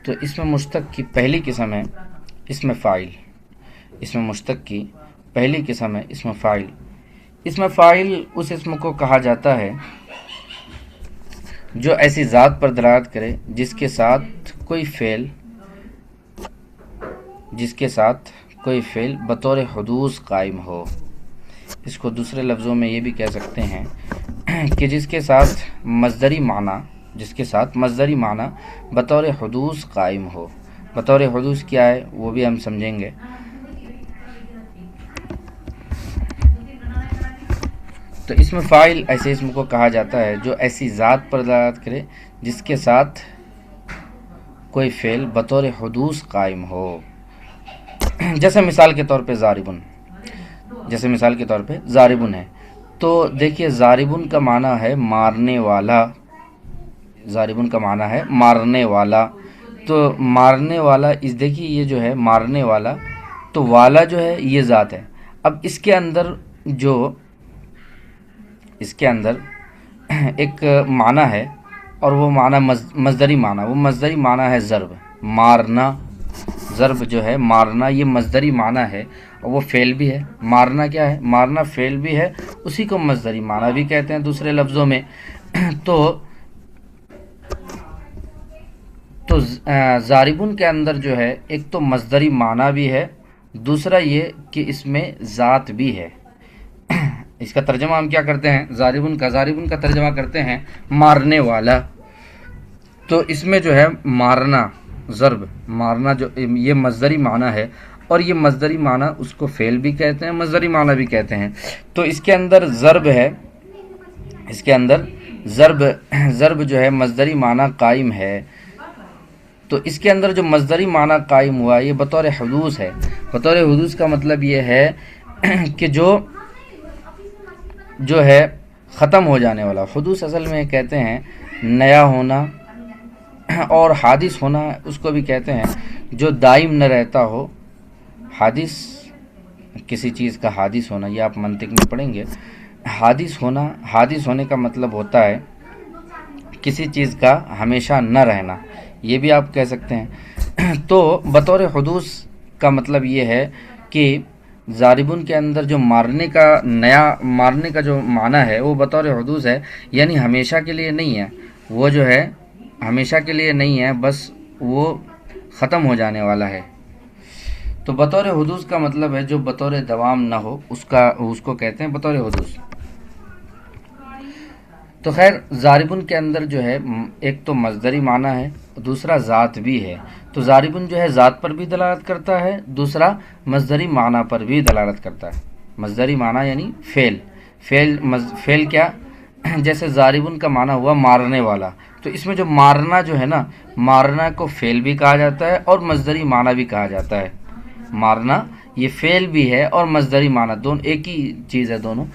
تو اسم مشتق کی پہلی قسم ہے اسم فاعل. اسم مشتق کی پہلی قسم ہے اسم فاعل. اسم فاعل اس اسم کو کہا جاتا ہے جو ایسی ذات پر دلالت کرے جس کے ساتھ کوئی فعل بطور حدوث قائم ہو. اس کو دوسرے لفظوں میں یہ بھی کہہ سکتے ہیں کہ جس کے ساتھ مصدری معنی بطور حدوث قائم ہو. بطور حدوث کیا ہے وہ بھی ہم سمجھیں گے. تو اسم فاعل ایسے اسم کو کہا جاتا ہے جو ایسی ذات پر دلالت کرے جس کے ساتھ کوئی فعل بطور حدوث قائم ہو. جیسے مثال کے طور پہ ضاربن ہے. تو دیکھیے ضاربن کا معنی ہے مارنے والا. تو مارنے والا دیکھیے یہ جو ہے مارنے والا، تو والا جو ہے یہ ذات ہے. اب اس کے اندر ایک معنی ہے اور وہ معنی مصدری معنی ہے ضرب. مارنا، ضرب جو ہے مارنا یہ مصدری معنی ہے اور وہ فعل بھی ہے. مارنا کیا ہے؟ مارنا فعل بھی ہے، اسی کو مصدری معنی بھی کہتے ہیں دوسرے لفظوں میں. تو ضاربن کے اندر جو ہے ایک تو مصدری معنی بھی ہے، دوسرا یہ کہ اس میں ذات بھی ہے. اس کا ترجمہ ہم کیا کرتے ہیں؟ ضاربن کا ترجمہ کرتے ہیں مارنے والا. تو اس میں جو ہے مارنا، ضرب مارنا جو یہ مصدری معنی ہے اور یہ مصدری معنی اس کو فعل بھی کہتے ہیں، مصدری معنی بھی کہتے ہیں. تو اس کے اندر ضرب ہے، اس کے اندر ضرب جو ہے مصدری معنی قائم ہے. تو اس کے اندر جو مصدری معنی قائم ہوا یہ بطور حدوث ہے. بطور حدوث کا مطلب یہ ہے کہ جو ہے ختم ہو جانے والا. حدوث اصل میں کہتے ہیں نیا ہونا، اور حادث ہونا اس کو بھی کہتے ہیں جو دائم نہ رہتا ہو. حادث کسی چیز کا حادث ہونا، یہ آپ منطق میں پڑھیں گے. حادث ہونے کا مطلب ہوتا ہے کسی چیز کا ہمیشہ نہ رہنا، یہ بھی آپ کہہ سکتے ہیں. تو بطور حدوث کا مطلب یہ ہے کہ ضاربن کے اندر جو مارنے کا جو معنی ہے وہ بطور حدوث ہے، یعنی ہمیشہ کے لیے نہیں ہے. وہ جو ہے ہمیشہ کے لیے نہیں ہے، بس وہ ختم ہو جانے والا ہے. تو بطور حدوث کا مطلب ہے جو بطور دوام نہ ہو اس کو کہتے ہیں بطور حدوث. تو خیر ضاربن کے اندر جو ہے ایک تو مصدری معنی ہے، دوسرا ذات بھی ہے. تو ضاربن جو ہے ذات پر بھی دلالت کرتا ہے، دوسرا مصدری معنی پر بھی دلالت کرتا ہے. مصدری معنی یعنی فعل کیا؟ جیسے ضاربن کا معنی ہوا مارنے والا، تو اس میں جو مارنا جو ہے نا، مارنا کو فعل بھی کہا جاتا ہے اور مصدری معنی بھی کہا جاتا ہے. مارنا یہ فعل بھی ہے اور مصدری معنی، دونوں ایک ہی چیز ہے دونوں.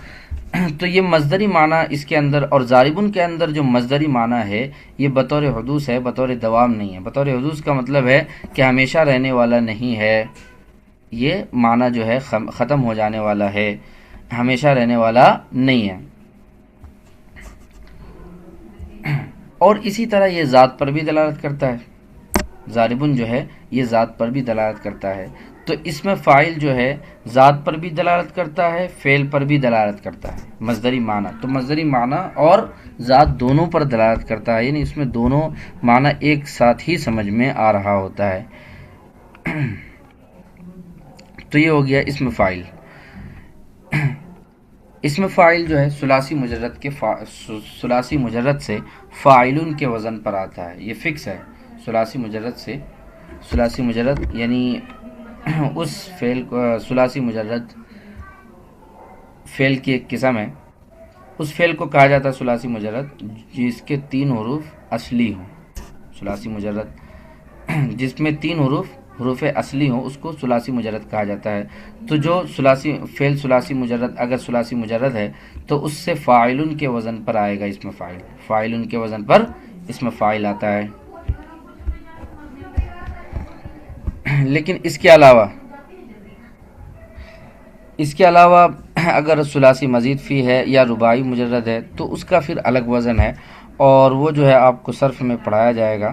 تو یہ مصدری معنی اس کے اندر، اور ضاربن کے اندر جو مصدری معنی ہے یہ بطور حدوث ہے، بطور دوام نہیں ہے. بطور حدوث کا مطلب ہے کہ ہمیشہ رہنے والا نہیں ہے، یہ معنی جو ہے ختم ہو جانے والا ہے، ہمیشہ رہنے والا نہیں ہے. اور اسی طرح یہ ذات پر بھی دلالت کرتا ہے. ضاربن جو ہے یہ ذات پر بھی دلالت کرتا ہے. تو اس میں فاعل جو ہے ذات پر بھی دلالت کرتا ہے، فعل پر بھی دلالت کرتا ہے. مصدری معنی، تو مصدری معنی اور ذات دونوں پر دلالت کرتا ہے، یعنی اس میں دونوں معنی ایک ساتھ ہی سمجھ میں آ رہا ہوتا ہے. تو یہ ہو گیا اسم فاعل. اسم فاعل جو ہے ثلاثی مجرد سے فاعلن کے وزن پر آتا ہے، یہ فکس ہے. ثلاثی مجرد یعنی اس فعل کو، ثلاثی مجرد فعل کی ایک قسم ہے، اس فعل کو کہا جاتا ہے ثلاثی مجرد جس کے 3 حروف اصلی ہوں. ثلاثی مجرد جس میں 3 حروف اصلی ہوں اس کو ثلاثی مجرد کہا جاتا ہے. تو جو فعل ثلاثی مجرد اگر ثلاثی مجرد ہے تو اس سے فاعلن کے وزن پر آئے گا اسم فاعل. فاعلن کے وزن پر اسم فاعل آتا ہے. لیکن اس کے علاوہ اگر ثلاثی مزید فی ہے یا رباعی مجرد ہے تو اس کا پھر الگ وزن ہے، اور وہ جو ہے آپ کو صرف میں پڑھایا جائے گا.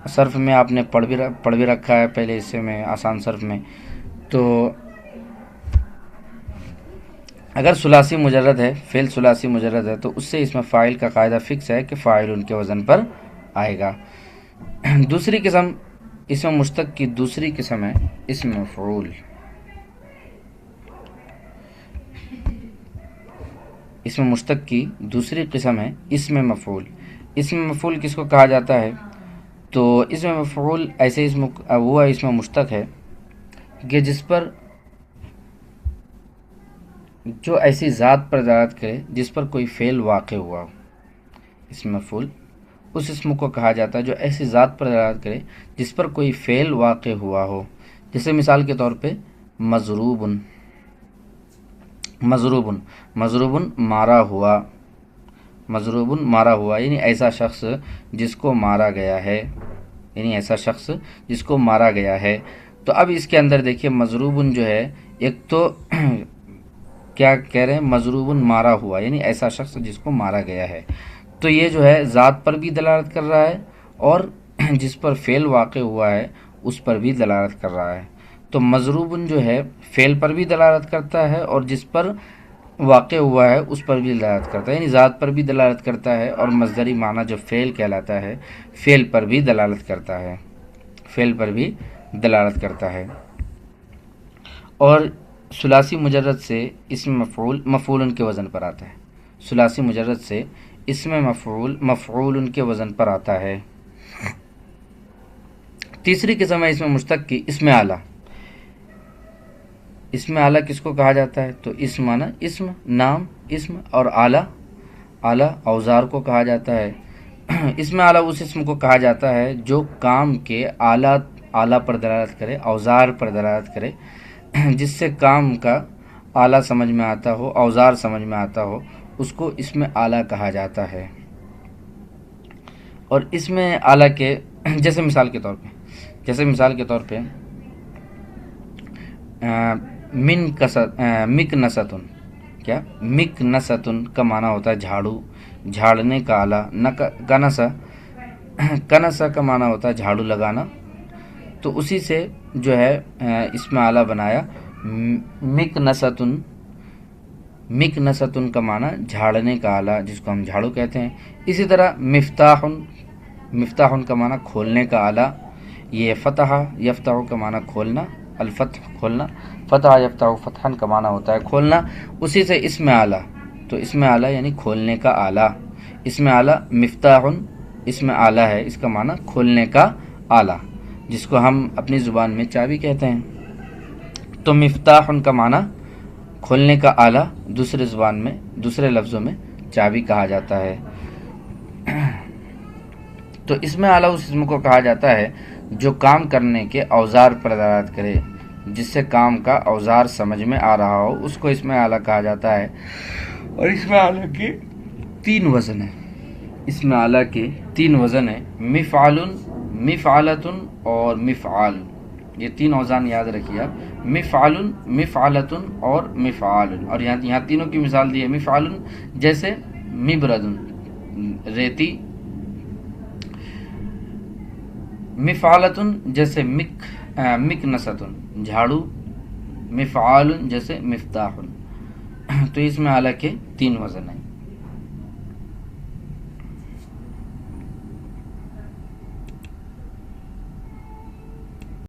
صرف میں آپ نے پڑھ بھی رکھا ہے پہلے حصے میں آسان صرف میں. تو اگر ثلاثی مجرد ہے، فعل ثلاثی مجرد ہے، تو اس سے اسم فاعل کا قاعدہ فکس ہے کہ فاعل ان کے وزن پر آئے گا. دوسری قسم اسم مشتق کی دوسری قسم ہے اسم مفعول. اسم مشتق کی دوسری قسم ہے اسم مفعول. اسم مفعول کس کو کہا جاتا ہے؟ تو اسم مفعول ایسے وہ اسم مشتق ہے کہ جس پر جو ایسی ذات پر دلالت کرے جس پر کوئی فعل واقع ہوا ہو. اسم مفعول اس اسم کو کہا جاتا ہے جو ایسی ذات پر دلالت کرے جس پر کوئی فعل واقع ہوا ہو. جیسے مثال کے طور پہ مضروبن، مضروبن، مضروبن مارا ہوا، مضروبن مارا ہوا یعنی ایسا شخص جس کو مارا گیا ہے، یعنی ایسا شخص جس کو مارا گیا ہے. تو اب اس کے اندر دیکھیے مضروبن جو ہے، ایک تو کیا کہہ رہے ہیں، مضروبن مارا ہوا یعنی ایسا شخص جس کو مارا گیا ہے. تو یہ جو ہے ذات پر بھی دلالت کر رہا ہے اور جس پر فعل واقع ہوا ہے اس پر بھی دلالت کر رہا ہے. تو مضروبن جو ہے فعل پر بھی دلالت کرتا ہے اور جس پر واقع ہوا ہے اس پر بھی دلالت کرتا ہے، یعنی ذات پر بھی دلالت کرتا ہے اور مصدری معنی جو فعل کہلاتا ہے فعل پر بھی دلالت کرتا ہے، فعل پر بھی دلالت کرتا ہے. اور ثلاثی مجرد سے اسم مفعول مفعول ان کے وزن پر آتا ہے. ثلاثی مجرد سے اسم مفعول مفعول ان کے وزن پر آتا ہے. تیسری قسم ہے اسم مشتق کی اسم اعلیٰ. اسم اعلیٰ کس کو کہا جاتا ہے؟ تو اسم معنی اسم، نام، اسم، اور اعلیٰ، اعلیٰ اوزار کو کہا جاتا ہے. اسم اعلیٰ اس اسم کو کہا جاتا ہے جو کام کے اعلیٰ پر دلالت کرے، اوزار پر دلالت کرے، جس سے کام کا اعلیٰ سمجھ میں آتا ہو، اوزار سمجھ میں آتا ہو، اس کو اسم اعلیٰ کہا جاتا ہے. اور اسم اعلیٰ کے جیسے مثال کے طور پہ مکنستن، کیا مکنستن کا معنی ہوتا ہے جھاڑو، جھاڑنے کا آلہ. کنسا کا معنی ہوتا ہے جھاڑو لگانا. تو اسی سے جو ہے اسم اعلیٰ بنایا مکنستن کا معنی جھاڑنے کا آلہ جس کو ہم جھاڑو کہتے ہیں. اسی طرح مفتاحن کا معنی کھولنے کا آلہ. یہ فتح یفتح کا معنی کھولنا، الفتح کھولنا، فتح یفتح فتحن کا معنی ہوتا ہے کھولنا. اسی سے اسم اعلیٰ، تو اسم اعلیٰ یعنی کھولنے کا آلہ. اسم اعلیٰ مفتاحن اسم اعلیٰ ہے، اس کا معنی کھولنے کا آلہ، جس کو ہم اپنی زبان میں چابی کہتے ہیں. تو مفتاحن کا معنی کھولنے کا آلہ دوسرے زبان میں، دوسرے لفظوں میں چابی کہا جاتا ہے. تو اسم اعلیٰ اس اسم کو کہا جاتا ہے جو کام کرنے کے اوزار پر دلالت کرے، جس سے کام کا اوزار سمجھ میں آ رہا ہو، اس کو اسم اعلیٰ کہا جاتا ہے. اور اسم اعلیٰ کے 3 وزن ہیں. اسم اعلیٰ کے 3 وزن ہیں، مفعل، مفعلۃ اور مفعال. یہ 3 اوزان یاد رکھیے آپ، مفعل، مفعلۃ اور مفعال. اور یہاں تینوں کی مثال دی ہے. مفعل جیسے مبرد ریتی، مفعلۃ جیسے مکنست جھاڑو، مفعال جیسے مفتاح. تو اس میں اعلیٰ کے 3 وزن ہیں.